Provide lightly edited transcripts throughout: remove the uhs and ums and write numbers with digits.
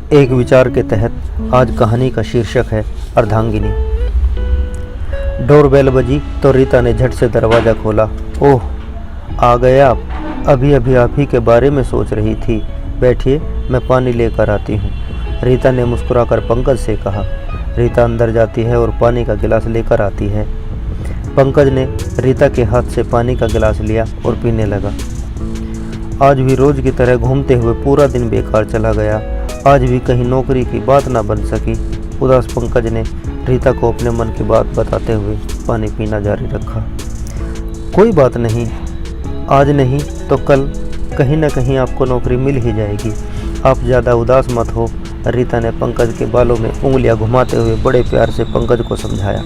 एक विचार के तहत आज कहानी का शीर्षक है अर्धांगिनी। डोरबेल बजी तो रीता ने झट से दरवाज़ा खोला। ओह, आ गए आप। अभी अभी आप ही के बारे में सोच रही थी। बैठिए, मैं पानी लेकर आती हूँ, रीता ने मुस्कुराकर पंकज से कहा। रीता अंदर जाती है और पानी का गिलास लेकर आती है। पंकज ने रीता के हाथ से पानी का गिलास लिया और पीने लगा। आज भी रोज की तरह घूमते हुए पूरा दिन बेकार चला गया। आज भी कहीं नौकरी की बात ना बन सकी। उदास पंकज ने रीता को अपने मन की बात बताते हुए पानी पीना जारी रखा। कोई बात नहीं, आज नहीं तो कल कहीं ना कहीं आपको नौकरी मिल ही जाएगी। आप ज़्यादा उदास मत हो, रीता ने पंकज के बालों में उंगलियां घुमाते हुए बड़े प्यार से पंकज को समझाया।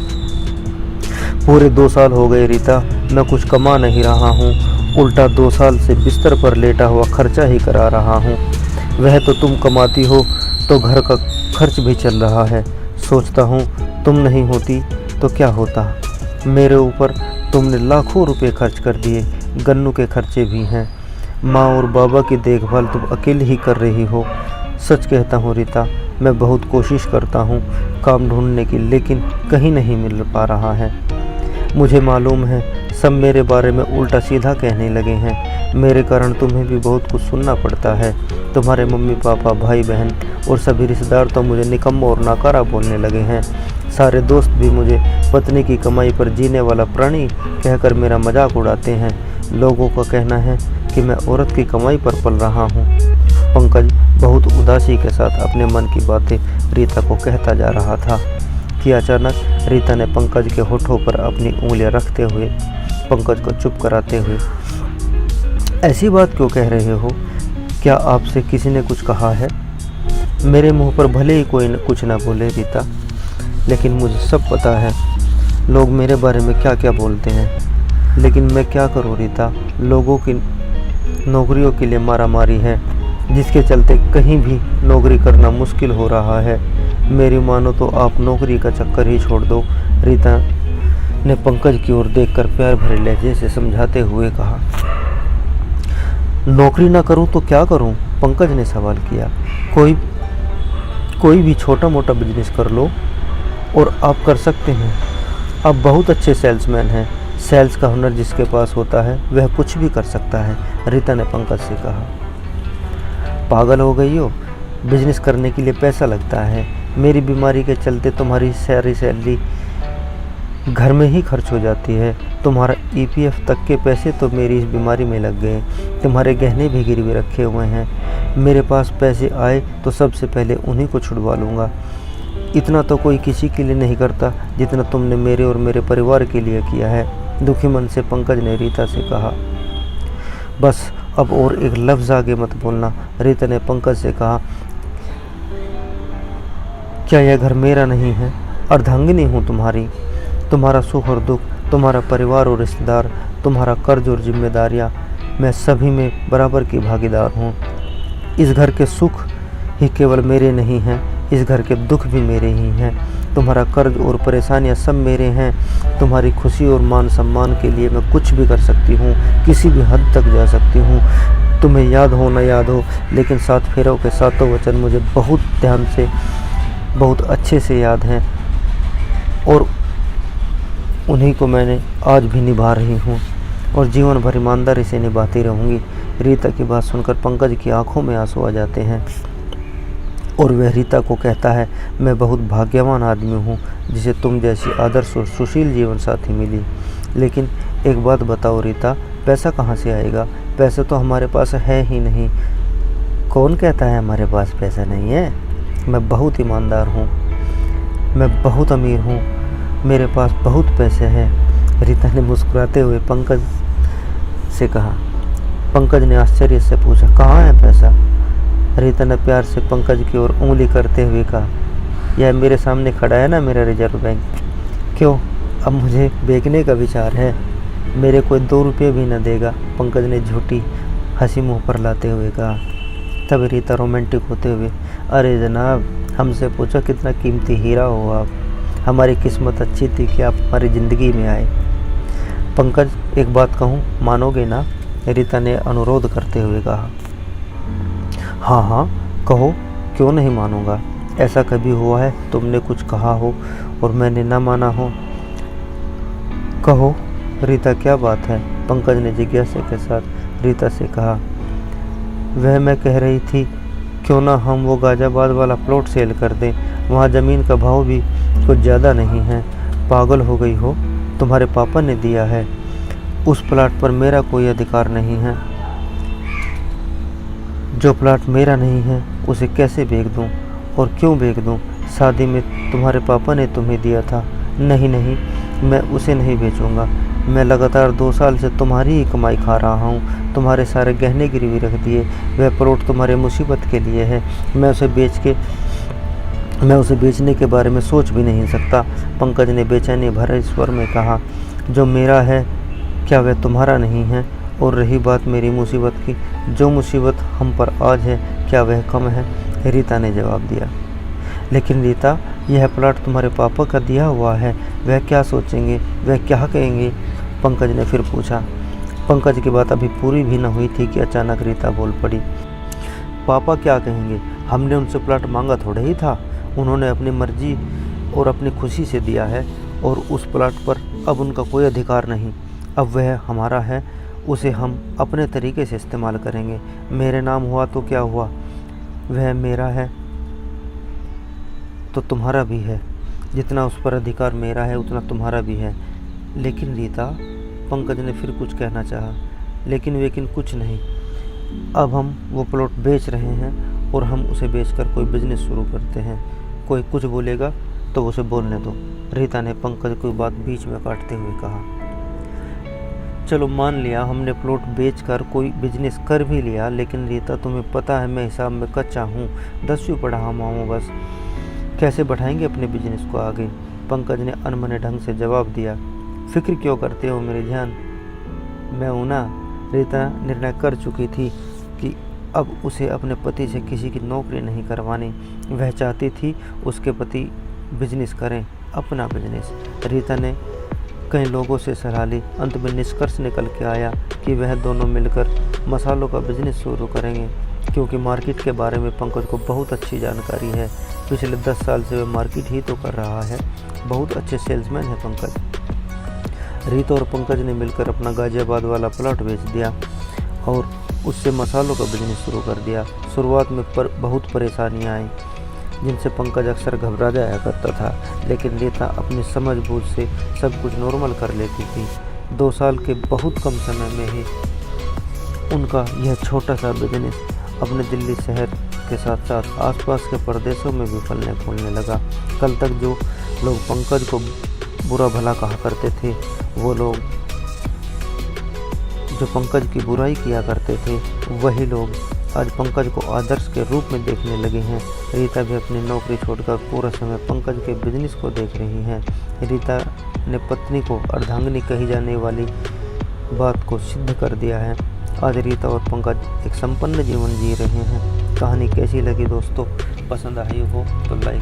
पूरे 2 साल हो गए रीता, मैं कुछ कमा नहीं रहा हूँ, उल्टा 2 साल से बिस्तर पर लेटा हुआ खर्चा ही करा रहा हूँ। वह तो तुम कमाती हो तो घर का खर्च भी चल रहा है। सोचता हूँ तुम नहीं होती तो क्या होता। मेरे ऊपर तुमने लाखों रुपए खर्च कर दिए, गन्नू के खर्चे भी हैं। माँ और बाबा की देखभाल तुम अकेले ही कर रही हो। सच कहता हूँ रीता, मैं बहुत कोशिश करता हूँ काम ढूंढने की, लेकिन कहीं नहीं मिल पा रहा है। मुझे मालूम है सब मेरे बारे में उल्टा सीधा कहने लगे हैं। मेरे कारण तुम्हें भी बहुत कुछ सुनना पड़ता है। तुम्हारे मम्मी पापा, भाई बहन और सभी रिश्तेदार तो मुझे निकम्मा और नाकारा बोलने लगे हैं। सारे दोस्त भी मुझे पत्नी की कमाई पर जीने वाला प्राणी कहकर मेरा मजाक उड़ाते हैं। लोगों का कहना है कि मैं औरत की कमाई पर पल रहा हूँ। पंकज बहुत उदासी के साथ अपने मन की बातें रीता को कहता जा रहा था कि अचानक रीता ने पंकज के होठों पर अपनी उंगलियां रखते हुए पंकज को चुप कराते हुए, ऐसी बात क्यों कह रहे हो? क्या आपसे किसी ने कुछ कहा है? मेरे मुंह पर भले ही कोई कुछ ना बोले रीता, लेकिन मुझे सब पता है लोग मेरे बारे में क्या क्या बोलते हैं। लेकिन मैं क्या करूं रीता, लोगों की नौकरियों के लिए मारामारी है, जिसके चलते कहीं भी नौकरी करना मुश्किल हो रहा है। मेरी मानो तो आप नौकरी का चक्कर ही छोड़ दो, रीता ने पंकज की ओर देखकर प्यार भरे लहजे से समझाते हुए कहा। नौकरी ना करूं तो क्या करूं? पंकज ने सवाल किया। कोई भी छोटा मोटा बिजनेस कर लो और आप कर सकते हैं। आप बहुत अच्छे सेल्समैन हैं। सेल्स का हुनर जिसके पास होता है वह कुछ भी कर सकता है, रीता ने पंकज से कहा। पागल हो गई हो? बिजनेस करने के लिए पैसा लगता है। मेरी बीमारी के चलते तुम्हारी सारी सैलरी घर में ही खर्च हो जाती है। तुम्हारा ईपीएफ तक के पैसे तो मेरी इस बीमारी में लग गए। तुम्हारे गहने भी गिरवी रखे हुए हैं। मेरे पास पैसे आए तो सबसे पहले उन्हीं को छुड़वा लूँगा। इतना तो कोई किसी के लिए नहीं करता जितना तुमने मेरे और मेरे परिवार के लिए किया है, दुखी मन से पंकज ने रीता से कहा। बस अब और एक लफ्ज़ आगे मत बोलना, रीता ने पंकज से कहा। क्या यह घर मेरा नहीं है? अर्धांगिनी हूँ तुम्हारी। तुम्हारा सुख और दुख, तुम्हारा परिवार और रिश्तेदार, तुम्हारा कर्ज और जिम्मेदारियाँ, मैं सभी में बराबर की भागीदार हूँ। इस घर के सुख ही केवल मेरे नहीं हैं, इस घर के दुख भी मेरे ही हैं। तुम्हारा कर्ज और परेशानियाँ सब मेरे हैं। तुम्हारी खुशी और मान सम्मान के लिए मैं कुछ भी कर सकती हूँ, किसी भी हद तक जा सकती हूँ। तुम्हें याद हो न याद हो, लेकिन 7 फेरों के 7 वचन मुझे बहुत ध्यान से, बहुत अच्छे से याद हैं और उन्हीं को मैंने आज भी निभा रही हूँ और जीवन भर ईमानदारी से निभाती रहूँगी। रीता की बात सुनकर पंकज की आंखों में आंसू आ जाते हैं और वह रीता को कहता है, मैं बहुत भाग्यवान आदमी हूँ जिसे तुम जैसी आदर्श और सुशील जीवन साथी मिली। लेकिन एक बात बताओ रीता, पैसा कहाँ से आएगा? पैसा तो हमारे पास है ही नहीं। कौन कहता है हमारे पास पैसा नहीं है? मैं बहुत ईमानदार हूँ, मैं बहुत अमीर हूँ, मेरे पास बहुत पैसे हैं, रीता ने मुस्कुराते हुए पंकज से कहा। पंकज ने आश्चर्य से पूछा, कहाँ है पैसा? रीता ने प्यार से पंकज की ओर उंगली करते हुए कहा, यह मेरे सामने खड़ा है ना मेरा रिजर्व बैंक। क्यों, अब मुझे बेचने का विचार है? मेरे कोई 2 रुपये भी न देगा, पंकज ने झूठी हंसी मुंह पर लाते हुए कहा। तब रीता रोमांटिक होते हुए, अरे जनाब, हमसे पूछो कितना कीमती हीरा हो आप। हमारी किस्मत अच्छी थी कि आप हमारी ज़िंदगी में आए। पंकज, एक बात कहूँ, मानोगे ना? रीता ने अनुरोध करते हुए कहा। हाँ हाँ कहो, क्यों नहीं मानूंगा? ऐसा कभी हुआ है तुमने कुछ कहा हो और मैंने ना माना हो? कहो रीता, क्या बात है? पंकज ने जिज्ञासा के साथ रीता से कहा। वह मैं कह रही थी, क्यों ना हम वो गाजियाबाद वाला प्लॉट सेल कर दें, वहाँ ज़मीन का भाव भी कुछ ज़्यादा नहीं है। पागल हो गई हो? तुम्हारे पापा ने दिया है, उस प्लाट पर मेरा कोई अधिकार नहीं है। जो प्लाट मेरा नहीं है उसे कैसे बेच दूं? और क्यों बेच दूं? शादी में तुम्हारे पापा ने तुम्हें दिया था। नहीं नहीं, मैं उसे नहीं बेचूंगा। मैं लगातार 2 साल से तुम्हारी ही कमाई खा रहा हूँ, तुम्हारे सारे गहने गिरवी रख दिए। वह प्लॉट तुम्हारे मुसीबत के लिए है। मैं उसे बेचने के बारे में सोच भी नहीं सकता। पंकज ने बेचैनी भरे स्वर में कहा। जो मेरा है क्या वह तुम्हारा नहीं है? और रही बात मेरी मुसीबत की, जो मुसीबत हम पर आज है क्या वह कम है? रीता ने जवाब दिया। लेकिन रीता, यह प्लाट तुम्हारे पापा का दिया हुआ है, वह क्या सोचेंगे, वह क्या कहेंगे? पंकज ने फिर पूछा। पंकज की बात अभी पूरी भी न हुई थी कि अचानक रीता बोल पड़ी। पापा क्या कहेंगे? हमने उनसे प्लाट मांगा थोड़ा ही था। उन्होंने अपनी मर्जी और अपनी खुशी से दिया है और उस प्लाट पर अब उनका कोई अधिकार नहीं। अब वह हमारा है, उसे हम अपने तरीके से इस्तेमाल करेंगे। मेरे नाम हुआ तो क्या हुआ? वह मेरा है तो तुम्हारा भी है। जितना उस पर अधिकार मेरा है उतना तुम्हारा भी है। लेकिन रीता, पंकज ने फिर कुछ कहना चाहा, लेकिन कुछ नहीं। अब हम वो प्लॉट बेच रहे हैं और हम उसे बेचकर कोई बिजनेस शुरू करते हैं। कोई कुछ बोलेगा तो उसे बोलने दो। रीता ने पंकज को बात बीच में काटते हुए कहा। चलो मान लिया हमने प्लॉट बेचकर कोई बिजनेस कर भी लिया, लेकिन रीता तुम्हें पता है मैं हिसाब में कच्चा हूँ, 10वीं पढ़ा हूँ बस। कैसे बढ़ाएंगे अपने बिजनेस को आगे? पंकज ने अनमने ढंग से जवाब दिया। फिक्र क्यों करते हो मेरी जान, मैं हूं ना। रीता निर्णय कर चुकी थी कि अब उसे अपने पति से किसी की नौकरी नहीं करवानी। वह चाहती थी उसके पति बिजनेस करें, अपना बिजनेस। रीता ने कई लोगों से सलाह ली। अंत में निष्कर्ष निकल के आया कि वह दोनों मिलकर मसालों का बिजनेस शुरू करेंगे, क्योंकि मार्केट के बारे में पंकज को बहुत अच्छी जानकारी है। पिछले 10 साल से वह मार्केट ही तो कर रहा है। बहुत अच्छे सेल्समैन है पंकज। रीता और पंकज ने मिलकर अपना गाजियाबाद वाला प्लॉट बेच दिया और उससे मसालों का बिजनेस शुरू कर दिया। शुरुआत में बहुत परेशानियां आई, जिनसे पंकज अक्सर घबरा जाया करता था, लेकिन रीता अपनी समझबूझ से सब कुछ नॉर्मल कर लेती थी। 2 साल के बहुत कम समय में ही उनका यह छोटा सा बिजनेस अपने दिल्ली शहर के साथ साथ आसपास के प्रदेशों में भी फलने फूलने लगा। कल तक जो लोग पंकज को बुरा भला कहा करते थे, वो लोग जो पंकज की बुराई किया करते थे, वही लोग आज पंकज को आदर्श के रूप में देखने लगे हैं। रीता भी अपनी नौकरी छोड़कर पूरा समय पंकज के बिजनेस को देख रही हैं। रीता ने पत्नी को अर्धांगिनी कही जाने वाली बात को सिद्ध कर दिया है। आज रीता और पंकज एक संपन्न जीवन जी रहे हैं। कहानी कैसी लगी दोस्तों? पसंद आई हो तो लाइक